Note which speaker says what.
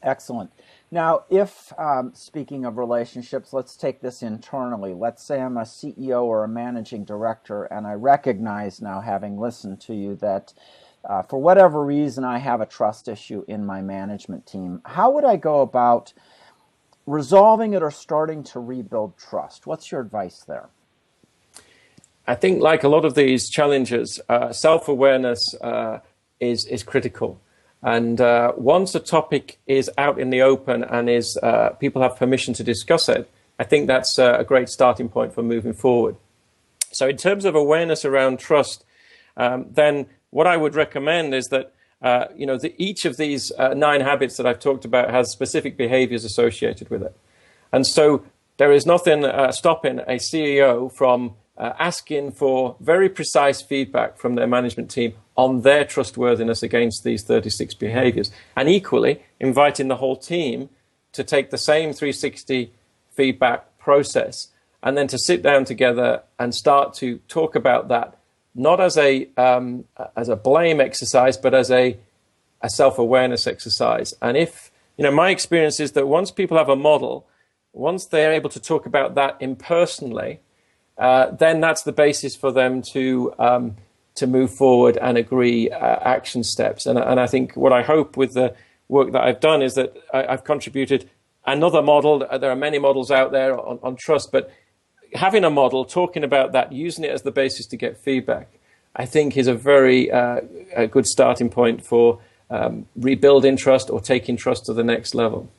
Speaker 1: Excellent. Now, if, speaking of relationships, let's take this internally. Let's say I'm a CEO or a managing director, and I recognize now, having listened to you, that for whatever reason I have a trust issue in my management team. How would I go about resolving it or starting to rebuild trust? What's your advice there?
Speaker 2: I think, like a lot of these challenges, self-awareness is critical. And once a topic is out in the open and is people have permission to discuss it, I think that's a great starting point for moving forward. So in terms of awareness around trust, then what I would recommend is that each of these 9 habits that I've talked about has specific behaviors associated with it. And so there is nothing stopping a CEO from asking for very precise feedback from their management team on their trustworthiness against these 36 behaviors, and equally inviting the whole team to take the same 360 feedback process and then to sit down together and start to talk about that, not as a blame exercise, but as a self-awareness exercise. And if, my experience is that once people have a model, once they're able to talk about that impersonally, then that's the basis for them to move forward and agree action steps. And I think what I hope with the work that I've done is that I've contributed another model. There are many models out there on trust, but having a model, talking about that, using it as the basis to get feedback, I think is a very a good starting point for rebuilding trust or taking trust to the next level.